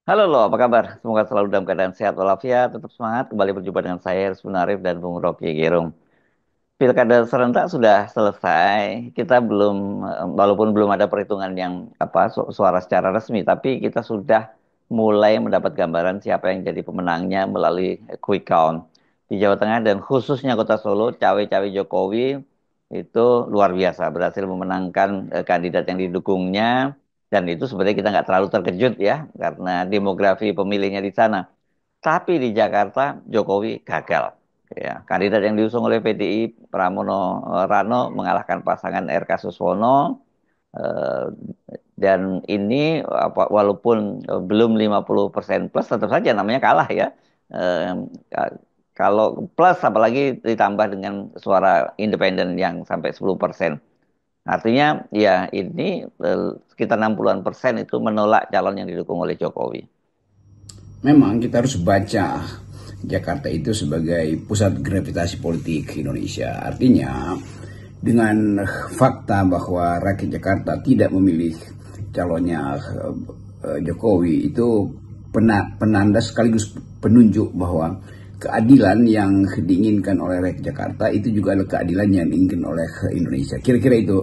Halo lo, apa kabar? Semoga selalu dalam keadaan sehat walafiat, tetap semangat. Kembali berjumpa dengan saya, Rizwan Arif dan Bung Rocky Gerung. Pilkada serentak sudah selesai. Kita belum, walaupun belum ada perhitungan yang suara secara resmi, tapi kita sudah mulai mendapat gambaran siapa yang jadi pemenangnya melalui quick count di Jawa Tengah dan khususnya Kota Solo. Cawe-cawe Jokowi itu luar biasa, berhasil memenangkan kandidat yang didukungnya. Dan itu sebenarnya kita nggak terlalu terkejut ya, karena demografi pemilihnya di sana. Tapi di Jakarta, Jokowi gagal. Ya, kandidat yang diusung oleh PDI Pramono Rano mengalahkan pasangan RK Suswono. eh, dan ini walaupun belum 50% plus, tetap saja namanya kalah ya. Eh, Kalau plus apalagi ditambah dengan suara independen yang sampai 10%. Artinya ya ini sekitar 60-an% itu menolak calon yang didukung oleh Jokowi. Memang kita harus baca Jakarta itu sebagai pusat gravitasi politik Indonesia. Artinya dengan fakta bahwa rakyat Jakarta tidak memilih calonnya Jokowi itu penanda sekaligus penunjuk bahwa keadilan yang diinginkan oleh rakyat Jakarta itu juga adalah keadilan yang diinginkan oleh Indonesia. Kira-kira itu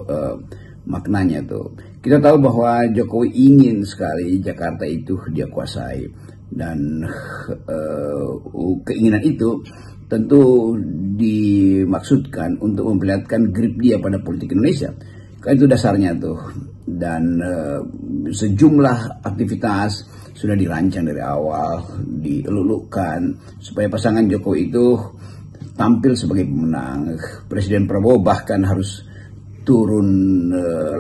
maknanya tuh. Kita tahu bahwa Jokowi ingin sekali Jakarta itu dia kuasai dan keinginan itu tentu dimaksudkan untuk memperlihatkan grip dia pada politik Indonesia. Kan itu dasarnya tuh. Dan sejumlah aktivitas sudah dirancang dari awal, dielulukan supaya pasangan Jokowi itu tampil sebagai pemenang. Presiden Prabowo bahkan harus turun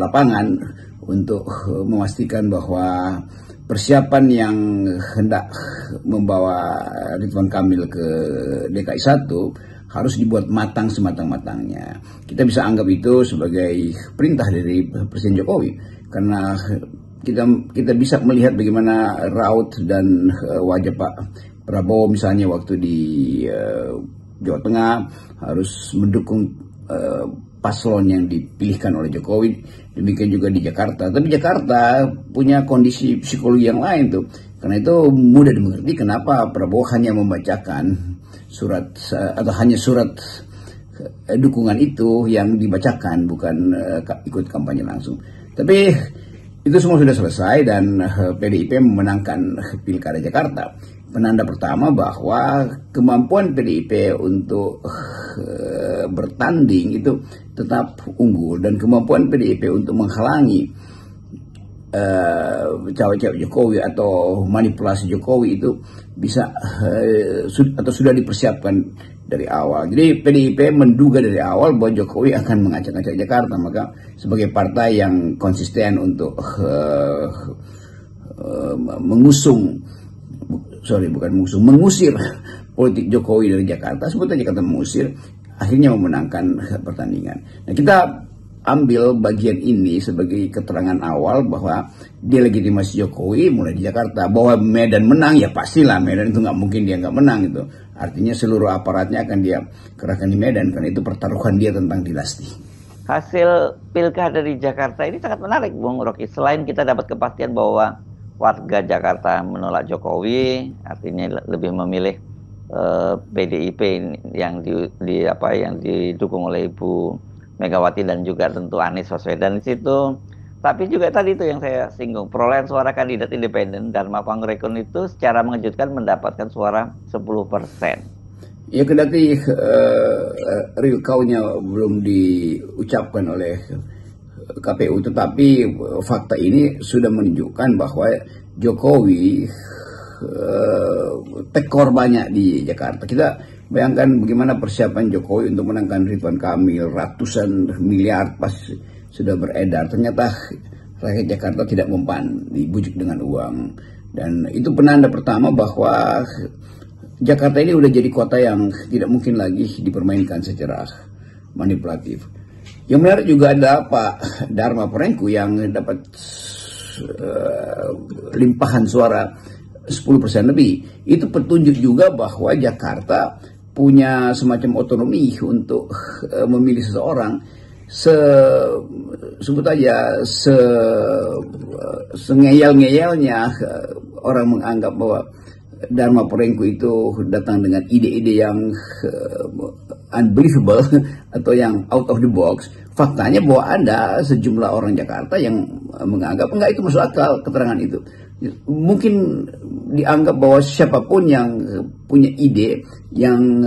lapangan untuk memastikan bahwa persiapan yang hendak membawa Ridwan Kamil ke DKI 1 harus dibuat matang sematang-matangnya. Kita bisa anggap itu sebagai perintah dari Presiden Jokowi karena kita bisa melihat bagaimana raut dan wajah Pak Prabowo misalnya waktu di Jawa Tengah harus mendukung paslon yang dipilihkan oleh Jokowi, demikian juga di Jakarta. Tapi Jakarta punya kondisi psikologi yang lain tuh. Karena itu mudah dimengerti kenapa Prabowo hanya membacakan surat atau hanya surat dukungan itu yang dibacakan, bukan ikut kampanye langsung. Tapi itu semua sudah selesai dan PDIP memenangkan Pilkada Jakarta. Penanda pertama bahwa kemampuan PDIP untuk bertanding itu tetap unggul dan kemampuan PDIP untuk menghalangi cawe-cawe Jokowi atau manipulasi Jokowi itu bisa atau sudah dipersiapkan dari awal. Jadi PDIP menduga dari awal bahwa Jokowi akan mengacak-acak Jakarta, maka sebagai partai yang konsisten untuk mengusir politik Jokowi dari Jakarta, sebut aja kata mengusir, akhirnya memenangkan pertandingan. Nah, kita ambil bagian ini sebagai keterangan awal bahwa delegitimasi Jokowi mulai di Jakarta. Bahwa Medan menang, ya pastilah Medan itu nggak mungkin dia nggak menang itu. Artinya seluruh aparatnya akan dia kerahkan di Medan, karena itu pertaruhan dia tentang dinasti. Hasil pilkada di Jakarta ini sangat menarik, Bung Rocky. Selain kita dapat kepastian bahwa warga Jakarta menolak Jokowi, artinya lebih memilih PDIP yang yang didukung oleh Ibu Megawati dan juga tentu Anies Baswedan di situ. Tapi juga tadi itu yang saya singgung, perolehan suara kandidat independen Dharma Pangrekon itu secara mengejutkan mendapatkan suara 10%. Ya kendati real count-nya belum diucapkan oleh KPU, tetapi fakta ini sudah menunjukkan bahwa Jokowi tekor banyak di Jakarta. Kita bayangkan bagaimana persiapan Jokowi untuk menangkan Ridwan Kamil, ratusan miliar pas sudah beredar. Ternyata rakyat Jakarta tidak mempan, dibujuk dengan uang. Dan itu penanda pertama bahwa Jakarta ini udah jadi kota yang tidak mungkin lagi dipermainkan secara manipulatif. Yang menarik juga ada Pak Dharma Pangrekon yang dapat limpahan suara 10% lebih. Itu petunjuk juga bahwa Jakarta punya semacam otonomi untuk memilih seseorang sebut aja sengeyel-ngeyelnya orang menganggap bahwa Dharma Porengko itu datang dengan ide-ide yang unbelievable atau yang out of the box. Faktanya bahwa ada sejumlah orang Jakarta yang menganggap enggak, itu masuk akal keterangan itu. Mungkin dianggap bahwa siapapun yang punya ide yang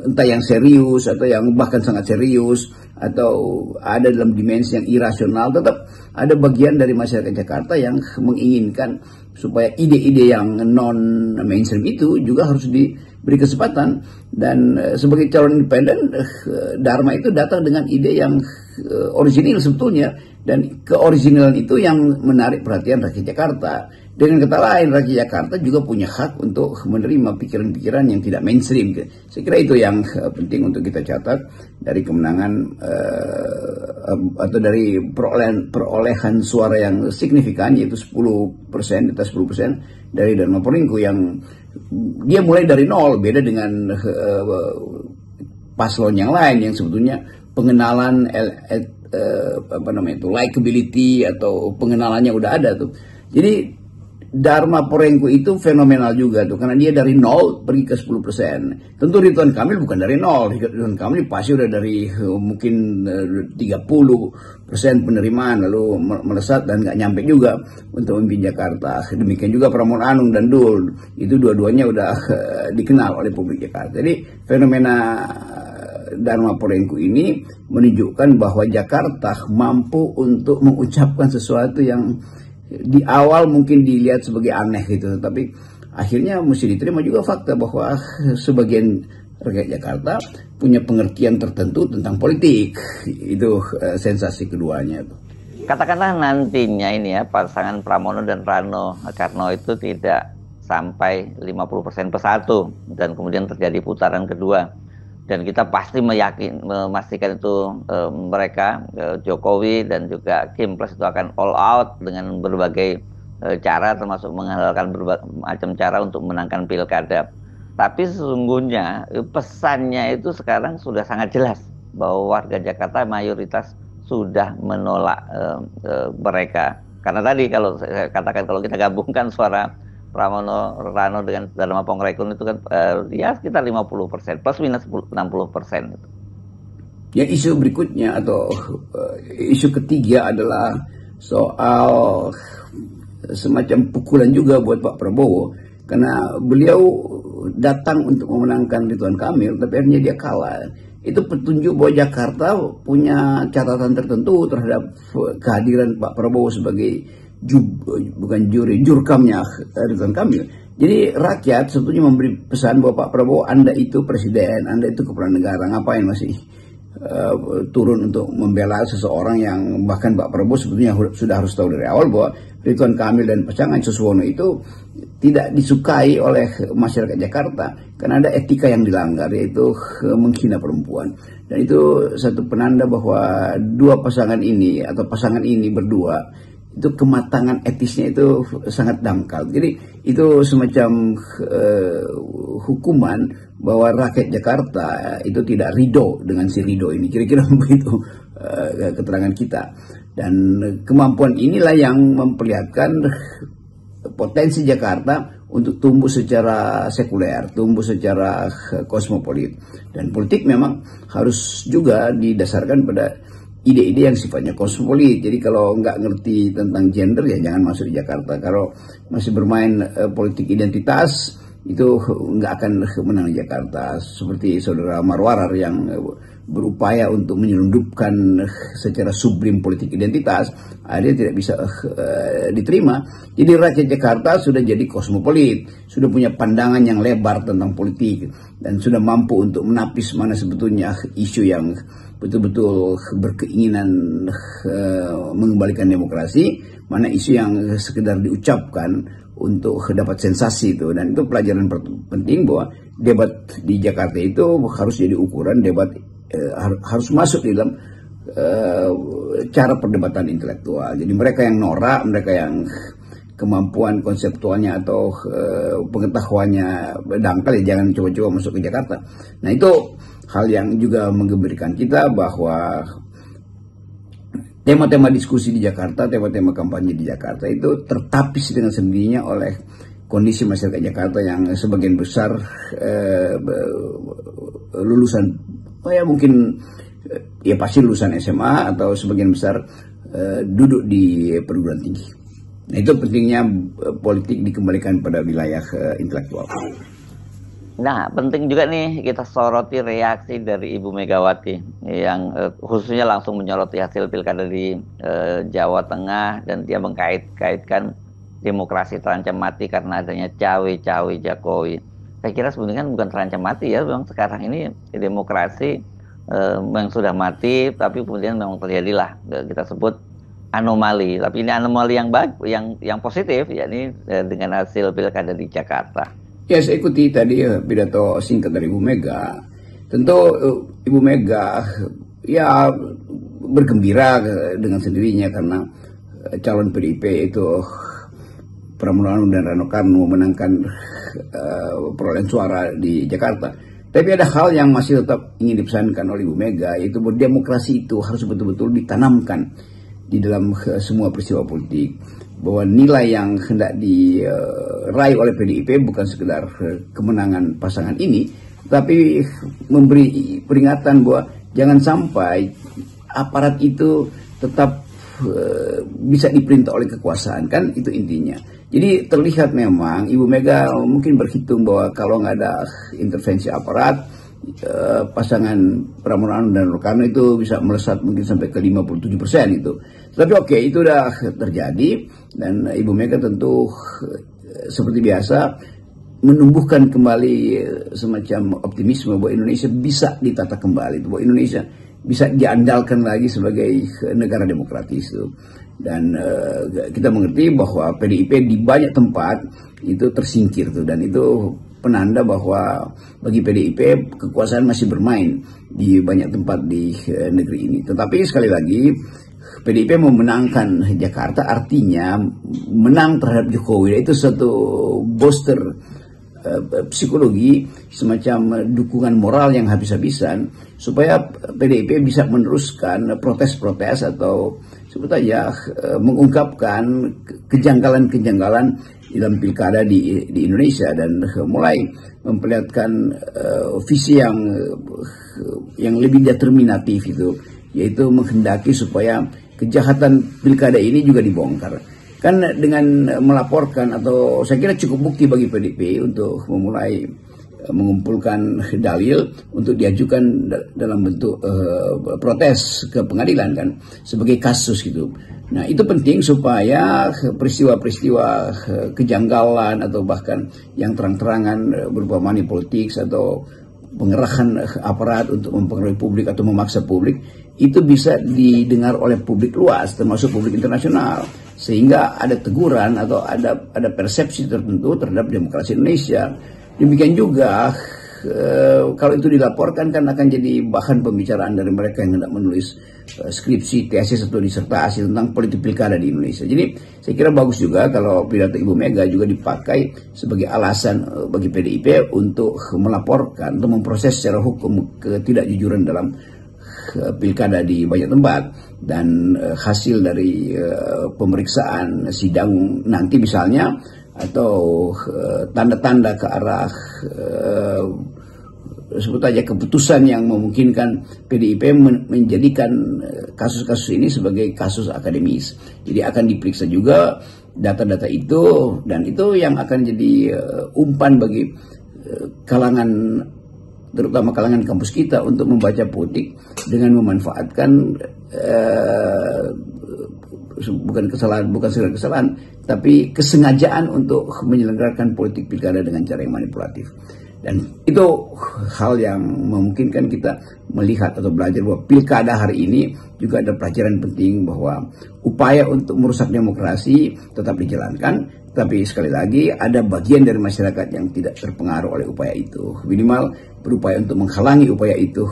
entah yang serius atau yang bahkan sangat serius atau ada dalam dimensi yang irasional, tetap ada bagian dari masyarakat Jakarta yang menginginkan supaya ide-ide yang non mainstream itu juga harus diberi kesempatan. Dan sebagai calon independen, Dharma itu datang dengan ide yang orisinil sebetulnya, dan keoriginalan itu yang menarik perhatian rakyat Jakarta. Dengan kata lain, rakyat Jakarta juga punya hak untuk menerima pikiran-pikiran yang tidak mainstream. Saya kira itu yang penting untuk kita catat dari kemenangan atau dari perolehan suara yang signifikan, yaitu 10%, di atas 10% dari Dharma Porengko, yang dia mulai dari nol, beda dengan paslon yang lain yang sebetulnya pengenalan likability atau pengenalannya udah ada tuh. Jadi Dharma Porengko itu fenomenal juga tuh, karena dia dari nol pergi ke 10%. Tentu Ridwan Kamil bukan dari nol, Ridwan Kamil pasti udah dari mungkin 30% penerimaan, lalu melesat dan nggak nyampe juga untuk memimpin Jakarta. Demikian juga Pramono Anung dan Dul, itu dua-duanya udah dikenal oleh publik Jakarta. Jadi fenomena Dharma Porengko ini menunjukkan bahwa Jakarta mampu untuk mengucapkan sesuatu yang di awal mungkin dilihat sebagai aneh gitu, tapi akhirnya mesti diterima juga fakta bahwa sebagian rakyat Jakarta punya pengertian tertentu tentang politik. Itu sensasi keduanya. Katakanlah nantinya ini ya, pasangan Pramono dan Rano Karno itu tidak sampai 50% persatu dan kemudian terjadi putaran kedua, dan kita pasti memastikan itu mereka Jokowi dan juga Kim Plus itu akan all out dengan berbagai cara, termasuk menghalalkan berbagai macam cara untuk menangkan pilkada. Tapi sesungguhnya pesannya itu sekarang sudah sangat jelas bahwa warga Jakarta mayoritas sudah menolak mereka. Karena tadi kalau saya katakan, kalau kita gabungkan suara Pramono Rano dengan Dharma Porengko itu kan ya sekitar 50%, plus minus 60%. Ya, isu berikutnya atau isu ketiga adalah soal semacam pukulan juga buat Pak Prabowo, karena beliau datang untuk memenangkan Ridwan Kamil tapi akhirnya dia kalah. Itu petunjuk bahwa Jakarta punya catatan tertentu terhadap kehadiran Pak Prabowo sebagai jurkamnya Ridwan Kamil. Jadi rakyat sebetulnya memberi pesan bahwa Pak Prabowo, Anda itu presiden, Anda itu kepala negara, ngapain masih turun untuk membela seseorang yang bahkan Pak Prabowo sebetulnya sudah harus tahu dari awal bahwa Ridwan Kamil dan pasangan Suswono itu tidak disukai oleh masyarakat Jakarta karena ada etika yang dilanggar, yaitu menghina perempuan. Dan itu satu penanda bahwa dua pasangan ini atau pasangan ini berdua itu kematangan etisnya itu sangat dangkal. Jadi itu semacam hukuman bahwa rakyat Jakarta itu tidak ridho dengan si Ridho ini. Kira-kira begitu keterangan kita. Dan kemampuan inilah yang memperlihatkan potensi Jakarta untuk tumbuh secara sekuler, tumbuh secara kosmopolit. Dan politik memang harus juga didasarkan pada ide-ide yang sifatnya kosmopolit. Jadi kalau nggak ngerti tentang gender ya jangan masuk di Jakarta. Kalau masih bermain politik identitas itu nggak akan menang di Jakarta. Seperti saudara Marwarar yang berupaya untuk menyelundupkan secara sublim politik identitas, dia tidak bisa diterima. Jadi rakyat Jakarta sudah jadi kosmopolit, sudah punya pandangan yang lebar tentang politik, dan sudah mampu untuk menapis mana sebetulnya isu yang betul-betul berkeinginan mengembalikan demokrasi, mana isu yang sekedar diucapkan untuk dapat sensasi itu. Dan itu pelajaran penting bahwa debat di Jakarta itu harus jadi ukuran debat, harus masuk di dalam cara perdebatan intelektual. Jadi mereka yang norak, mereka yang kemampuan konseptualnya atau pengetahuannya dangkal, ya jangan coba-coba masuk ke Jakarta. Nah, itu hal yang juga menggembirakan kita bahwa tema-tema diskusi di Jakarta, tema-tema kampanye di Jakarta itu tertapis dengan sendirinya oleh kondisi masyarakat Jakarta yang sebagian besar lulusan, ya mungkin ya pasti lulusan SMA atau sebagian besar duduk di perguruan tinggi. Nah, itu pentingnya politik dikembalikan pada wilayah intelektual. Nah, penting juga nih kita soroti reaksi dari Ibu Megawati yang khususnya langsung menyoroti hasil pilkada di Jawa Tengah, dan dia mengkait-kaitkan demokrasi terancam mati karena adanya cawe-cawe Jokowi. Saya kira sebenarnya bukan terancam mati ya, memang sekarang ini demokrasi yang sudah mati, tapi kemudian memang terjadilah kita sebut anomali. Tapi ini anomali yang baik, yang positif, yakni dengan hasil pilkada di Jakarta. Ya, saya ikuti tadi pidato singkat dari Ibu Mega. Tentu Ibu Mega ya bergembira dengan sendirinya karena calon PDIP itu Pramono Anung dan Rano Karno memenangkan perolehan suara di Jakarta. Tapi ada hal yang masih tetap ingin dipesankan oleh Ibu Mega, yaitu bahwa demokrasi itu harus betul-betul ditanamkan di dalam semua peristiwa politik. Bahwa nilai yang hendak diraih oleh PDIP bukan sekedar kemenangan pasangan ini, tapi memberi peringatan bahwa jangan sampai aparat itu tetap bisa diperintah oleh kekuasaan, kan itu intinya. Jadi terlihat memang Ibu Mega mungkin berhitung bahwa kalau nggak ada intervensi aparat, pasangan Pramono Anung dan Rano Karno itu bisa melesat mungkin sampai ke 57% itu. Tapi oke, itu udah terjadi, dan Ibu Mega tentu seperti biasa menumbuhkan kembali semacam optimisme bahwa Indonesia bisa ditata kembali, bahwa Indonesia bisa diandalkan lagi sebagai negara demokratis itu. Dan kita mengerti bahwa PDIP di banyak tempat itu tersingkir tuh, dan itu penanda bahwa bagi PDIP kekuasaan masih bermain di banyak tempat di negeri ini. Tetapi sekali lagi PDIP memenangkan Jakarta artinya menang terhadap Jokowi. Itu satu booster psikologi, semacam dukungan moral yang habis-habisan supaya PDIP bisa meneruskan protes-protes atau sebut aja mengungkapkan kejanggalan-kejanggalan dalam pilkada di Indonesia, dan mulai memperlihatkan visi yang lebih determinatif itu, yaitu menghendaki supaya kejahatan pilkada ini juga dibongkar. Kan dengan melaporkan, atau saya kira cukup bukti bagi PDIP untuk memulai mengumpulkan dalil untuk diajukan dalam bentuk protes ke pengadilan, kan, sebagai kasus gitu. Nah, itu penting supaya peristiwa-peristiwa kejanggalan atau bahkan yang terang-terangan berupa money politics atau pengerahan aparat untuk mempengaruhi publik atau memaksa publik itu bisa didengar oleh publik luas, termasuk publik internasional, sehingga ada teguran atau ada persepsi tertentu terhadap demokrasi Indonesia. Demikian juga kalau itu dilaporkan kan akan jadi bahan pembicaraan dari mereka yang hendak menulis skripsi, tesis atau disertasi tentang politik pilkada di Indonesia. Jadi saya kira bagus juga kalau pidato Ibu Mega juga dipakai sebagai alasan bagi PDIP untuk melaporkan atau memproses secara hukum ketidakjujuran dalam pilkada di banyak tempat, dan hasil dari pemeriksaan sidang nanti misalnya, atau tanda-tanda ke arah sebut aja keputusan yang memungkinkan PDIP menjadikan kasus-kasus ini sebagai kasus akademis. Jadi akan diperiksa juga data-data itu, dan itu yang akan jadi umpan bagi kalangan, terutama kalangan kampus kita, untuk membaca politik dengan memanfaatkan bukan sekedar kesalahan, tapi kesengajaan untuk menyelenggarakan politik pilkada dengan cara yang manipulatif. Dan itu hal yang memungkinkan kita melihat atau belajar bahwa pilkada hari ini juga ada pelajaran penting, bahwa upaya untuk merusak demokrasi tetap dijalankan, Tapi sekali lagi ada bagian dari masyarakat yang tidak terpengaruh oleh upaya itu. Minimal berupaya untuk menghalangi upaya itu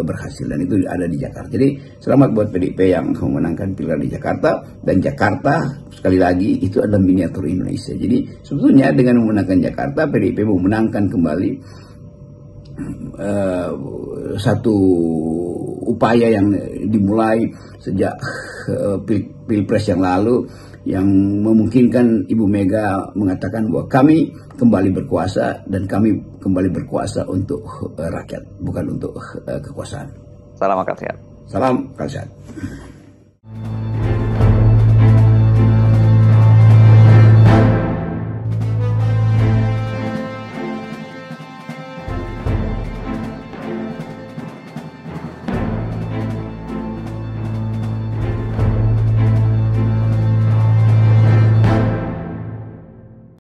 berhasil, dan itu ada di Jakarta. Jadi selamat buat PDIP yang memenangkan pilkada di Jakarta, dan Jakarta sekali lagi itu adalah miniatur Indonesia. Jadi sebetulnya dengan memenangkan Jakarta, PDIP memenangkan kembali satu upaya yang dimulai sejak Pilpres yang lalu, yang memungkinkan Ibu Mega mengatakan bahwa kami kembali berkuasa, dan kami kembali berkuasa untuk rakyat, bukan untuk kekuasaan. Salam akal sehat. Salam akal sehat.